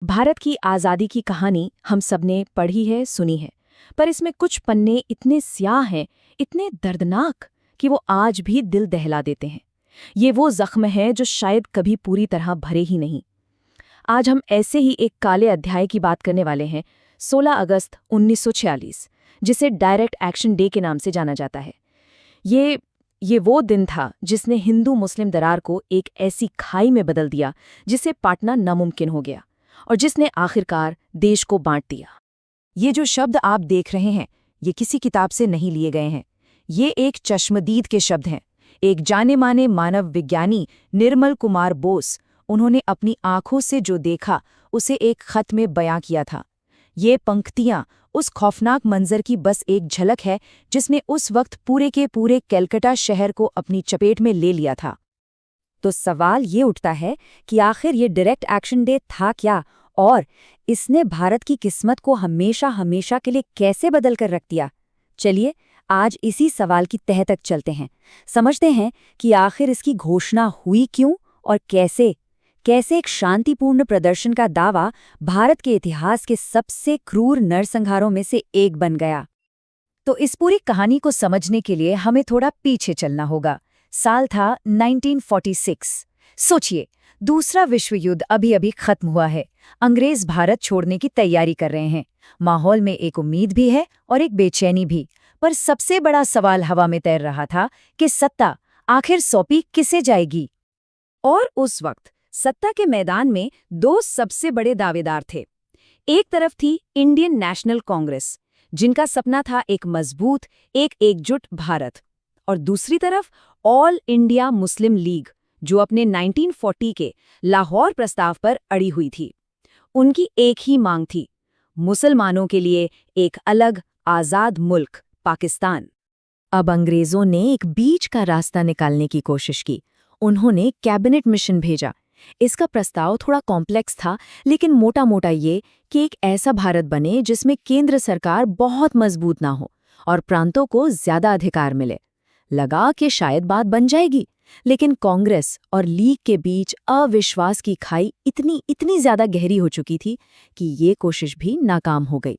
भारत की आज़ादी की कहानी हम सबने पढ़ी है, सुनी है, पर इसमें कुछ पन्ने इतने स्याह हैं, इतने दर्दनाक कि वो आज भी दिल दहला देते हैं। ये वो जख्म है जो शायद कभी पूरी तरह भरे ही नहीं। आज हम ऐसे ही एक काले अध्याय की बात करने वाले हैं, 16 अगस्त 1946, जिसे डायरेक्ट एक्शन डे के नाम से जाना जाता है। ये वो दिन था जिसने हिंदू मुस्लिम दरार को एक ऐसी खाई में बदल दिया जिसे पाटना नामुमकिन हो गया, और जिसने आखिरकार देश को बांट दिया। ये जो शब्द आप देख रहे हैं, ये किसी किताब से नहीं लिए गए हैं। ये एक चश्मदीद के शब्द हैं। एक जाने माने मानव विज्ञानी निर्मल कुमार बोस, उन्होंने अपनी आंखों से जो देखा उसे एक खत में बयां किया था। ये पंक्तियां उस खौफनाक मंजर की बस एक झलक है जिसने उस वक्त पूरे के पूरे कलकत्ता शहर को अपनी चपेट में ले लिया था। तो सवाल ये उठता है कि आखिर ये डायरेक्ट एक्शन डे था क्या, और इसने भारत की किस्मत को हमेशा हमेशा के लिए कैसे बदल कर रख दिया। चलिए आज इसी सवाल की तह तक चलते हैं, समझते हैं कि आखिर इसकी घोषणा हुई क्यों और कैसे कैसे एक शांतिपूर्ण प्रदर्शन का दावा भारत के इतिहास के सबसे क्रूर नरसंहारों में से एक बन गया। तो इस पूरी कहानी को समझने के लिए हमें थोड़ा पीछे चलना होगा। साल था 1946। सोचिए, दूसरा विश्व युद्ध अभी अभी खत्म हुआ है। अंग्रेज भारत छोड़ने की तैयारी कर रहे हैं। माहौल में एक उम्मीद भी है और एक बेचैनी भी, पर सबसे बड़ा सवाल हवा में तैर रहा था कि सत्ता आखिर सौंपी किसे जाएगी। और उस वक्त सत्ता के मैदान में दो सबसे बड़े दावेदार थे। एक तरफ थी इंडियन नेशनल कांग्रेस, जिनका सपना था एक मजबूत, एक एकजुट भारत, और दूसरी तरफ ऑल इंडिया मुस्लिम लीग, जो अपने 1940 के लाहौर प्रस्ताव पर अड़ी हुई थी। उनकी एक ही मांग थी, मुसलमानों के लिए एक अलग आज़ाद मुल्क पाकिस्तान। अब अंग्रेजों ने एक बीच का रास्ता निकालने की कोशिश की। उन्होंने कैबिनेट मिशन भेजा। इसका प्रस्ताव थोड़ा कॉम्प्लेक्स था, लेकिन मोटा मोटा ये कि एक ऐसा भारत बने जिसमें केंद्र सरकार बहुत मजबूत ना हो और प्रांतों को ज्यादा अधिकार मिले। लगा कि शायद बात बन जाएगी, लेकिन कांग्रेस और लीग के बीच अविश्वास की खाई इतनी ज्यादा गहरी हो चुकी थी कि ये कोशिश भी नाकाम हो गई।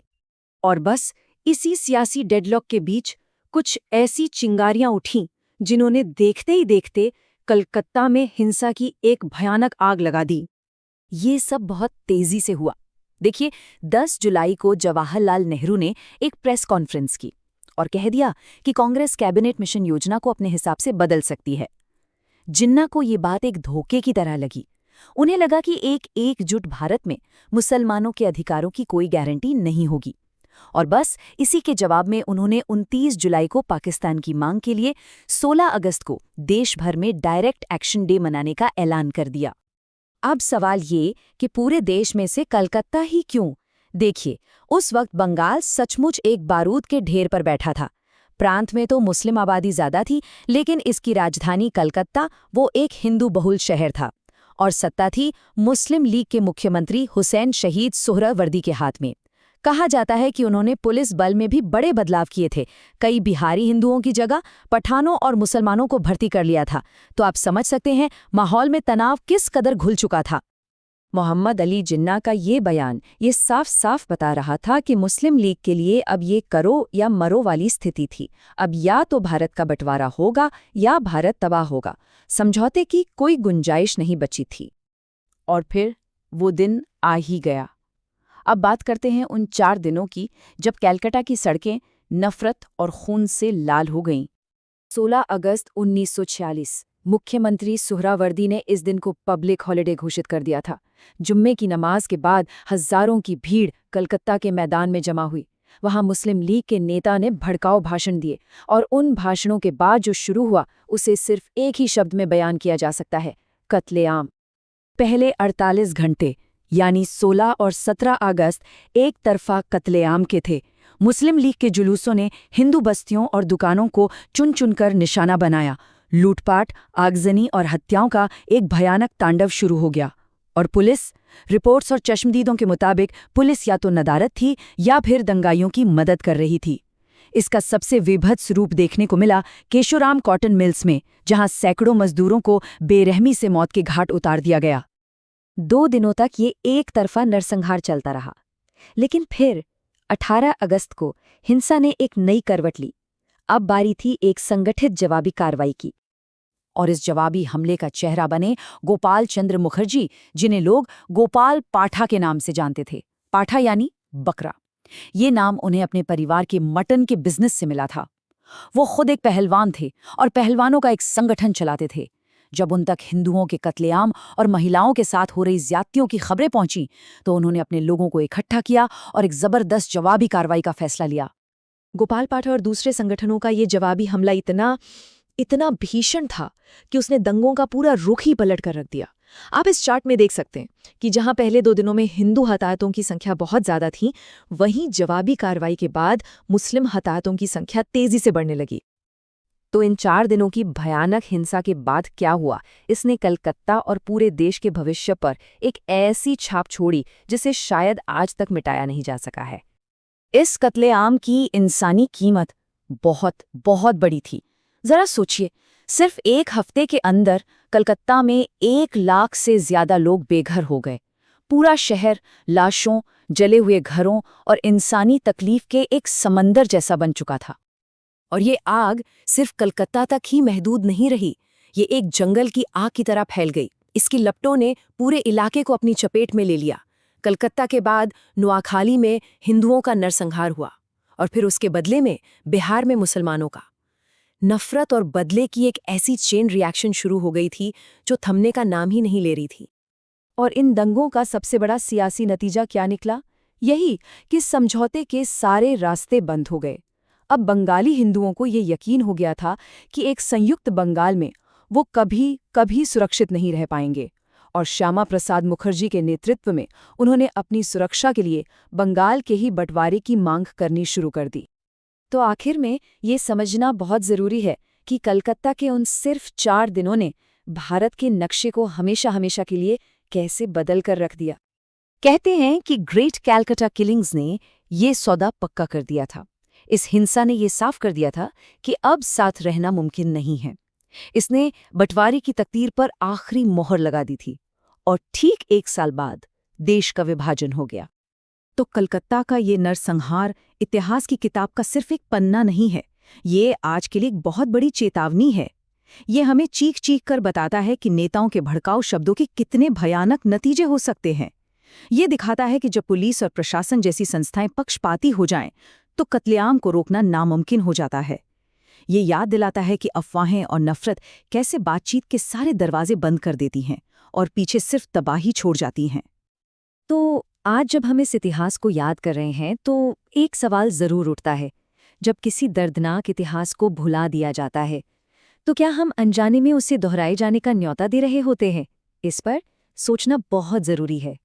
और बस इसी सियासी डेडलॉक के बीच कुछ ऐसी चिंगारियां उठीं जिन्होंने देखते ही देखते कलकत्ता में हिंसा की एक भयानक आग लगा दी। ये सब बहुत तेजी से हुआ। देखिए, 10 जुलाई को जवाहरलाल नेहरू ने एक प्रेस कॉन्फ्रेंस की और कह दिया कि कांग्रेस कैबिनेट मिशन योजना को अपने हिसाब से बदल सकती है। जिन्ना को ये बात एक धोखे की तरह लगी। उन्हें लगा कि एक एकजुट भारत में मुसलमानों के अधिकारों की कोई गारंटी नहीं होगी, और बस इसी के जवाब में उन्होंने 29 जुलाई को पाकिस्तान की मांग के लिए 16 अगस्त को देश भर में डायरेक्ट एक्शन डे मनाने का ऐलान कर दिया। अब सवाल ये कि पूरे देश में से कलकत्ता ही क्यों? देखिए, उस वक्त बंगाल सचमुच एक बारूद के ढेर पर बैठा था। प्रांत में तो मुस्लिम आबादी ज्यादा थी, लेकिन इसकी राजधानी कलकत्ता वो एक हिंदू बहुल शहर था, और सत्ता थी मुस्लिम लीग के मुख्यमंत्री हुसैन शहीद सोहरावर्दी के हाथ में। कहा जाता है कि उन्होंने पुलिस बल में भी बड़े बदलाव किए थे। कई बिहारी हिंदुओं की जगह पठानों और मुसलमानों को भर्ती कर लिया था। तो आप समझ सकते हैं माहौल में तनाव किस कदर घुल चुका था। मोहम्मद अली जिन्ना का ये बयान ये साफ साफ बता रहा था कि मुस्लिम लीग के लिए अब ये करो या मरो वाली स्थिति थी। अब या तो भारत का बंटवारा होगा या भारत तबाह होगा। समझौते की कोई गुंजाइश नहीं बची थी। और फिर वो दिन आ ही गया। अब बात करते हैं उन 4 दिनों की जब कलकत्ता की सड़कें नफरत और खून से लाल हो गईं। 16 अगस्त 1946, मुख्यमंत्री सोहरावर्दी ने इस दिन को पब्लिक हॉलिडे घोषित कर दिया था। जुम्मे की नमाज के बाद हजारों की भीड़ कलकत्ता के मैदान में जमा हुई। वहां मुस्लिम लीग के नेता ने भड़काऊ भाषण दिए, और उन भाषणों के बाद जो शुरू हुआ उसे सिर्फ एक ही शब्द में बयान किया जा सकता है, कत्लेआम। पहले 48 घंटे यानी 16 और 17 अगस्त एक तरफा कत्लेआम के थे। मुस्लिम लीग के जुलूसों ने हिंदू बस्तियों और दुकानों को चुन चुनकर निशाना बनाया। लूटपाट, आगजनी और हत्याओं का एक भयानक तांडव शुरू हो गया। और पुलिस, रिपोर्ट्स और चश्मदीदों के मुताबिक पुलिस या तो नदारद थी या फिर दंगाइयों की मदद कर रही थी। इसका सबसे विभत्स रूप देखने को मिला केशोराम कॉटन मिल्स में, जहां सैकड़ों मजदूरों को बेरहमी से मौत के घाट उतार दिया गया। 2 दिनों तक ये एक तरफा नरसंहार चलता रहा। लेकिन फिर 18 अगस्त को हिंसा ने एक नई करवट ली। अब बारी थी एक संगठित जवाबी कार्रवाई की। और इस जवाबी हमले का चेहरा बने गोपाल चंद्र मुखर्जी, जिन्हें लोग गोपाल पाठा के नाम से जानते थे। पाठा यानी बकरा। ये नाम उन्हें अपने परिवार के मटन के बिजनेस से मिला था। वो खुद एक पहलवान थे और पहलवानों का एक संगठन चलाते थे। जब उन तक हिंदुओं के कत्लेआम और महिलाओं के साथ हो रही ज्यादतियों की खबरें पहुंची तो उन्होंने अपने लोगों को इकट्ठा किया और एक जबरदस्त जवाबी कार्रवाई का फैसला लिया। गोपाल पाठा और दूसरे संगठनों का ये जवाबी हमला इतना भीषण था कि उसने दंगों का पूरा रुख ही पलट कर रख दिया। आप इस चार्ट में देख सकते हैं कि जहां पहले 2 दिनों में हिंदू हताहतों की संख्या बहुत ज्यादा थी, वहीं जवाबी कार्रवाई के बाद मुस्लिम हताहतों की संख्या तेजी से बढ़ने लगी। तो इन 4 दिनों की भयानक हिंसा के बाद क्या हुआ, इसने कलकत्ता और पूरे देश के भविष्य पर एक ऐसी छाप छोड़ी जिसे शायद आज तक मिटाया नहीं जा सका है। इस कत्लेआम की इंसानी कीमत बहुत बहुत बड़ी थी। जरा सोचिए, सिर्फ 1 हफ्ते के अंदर कलकत्ता में 1 लाख से ज्यादा लोग बेघर हो गए। पूरा शहर लाशों, जले हुए घरों और इंसानी तकलीफ के एक समंदर जैसा बन चुका था। और ये आग सिर्फ कलकत्ता तक ही महदूद नहीं रही, ये एक जंगल की आग की तरह फैल गई। इसकी लपटों ने पूरे इलाके को अपनी चपेट में ले लिया। कलकत्ता के बाद नुआखाली में हिंदुओं का नरसंहार हुआ और फिर उसके बदले में बिहार में मुसलमानों का। नफरत और बदले की एक ऐसी चेन रिएक्शन शुरू हो गई थी जो थमने का नाम ही नहीं ले रही थी। और इन दंगों का सबसे बड़ा सियासी नतीजा क्या निकला? यही कि समझौते के सारे रास्ते बंद हो गए। अब बंगाली हिंदुओं को ये यकीन हो गया था कि एक संयुक्त बंगाल में वो कभी सुरक्षित नहीं रह पाएंगे, और श्यामा प्रसाद मुखर्जी के नेतृत्व में उन्होंने अपनी सुरक्षा के लिए बंगाल के ही बंटवारे की मांग करनी शुरू कर दी। तो आखिर में ये समझना बहुत ज़रूरी है कि कलकत्ता के उन सिर्फ 4 दिनों ने भारत के नक्शे को हमेशा हमेशा के लिए कैसे बदल कर रख दिया। कहते हैं कि ग्रेट कैलकाटा किलिंग्स ने ये सौदा पक्का कर दिया था। इस हिंसा ने ये साफ कर दिया था कि अब साथ रहना मुमकिन नहीं है। इसने बंटवारे की तकदीर पर आखिरी मोहर लगा दी थी और ठीक 1 साल बाद देश का विभाजन हो गया। तो कलकत्ता का ये नरसंहार इतिहास की किताब का सिर्फ एक पन्ना नहीं है, ये आज के लिए एक बहुत बड़ी चेतावनी है। ये हमें चीख कर बताता है कि नेताओं के भड़काऊ शब्दों के कितने भयानक नतीजे हो सकते हैं। ये दिखाता है कि जब पुलिस और प्रशासन जैसी संस्थाएं पक्षपाती हो जाएं, तो कत्लेआम को रोकना नामुमकिन हो जाता है। ये याद दिलाता है कि अफवाहें और नफरत कैसे बातचीत के सारे दरवाजे बंद कर देती हैं और पीछे सिर्फ तबाही छोड़ जाती हैं। तो आज जब हम इस इतिहास को याद कर रहे हैं तो एक सवाल जरूर उठता है, जब किसी दर्दनाक इतिहास को भुला दिया जाता है तो क्या हम अनजाने में उसे दोहराए जाने का न्योता दे रहे होते हैं? इस पर सोचना बहुत जरूरी है।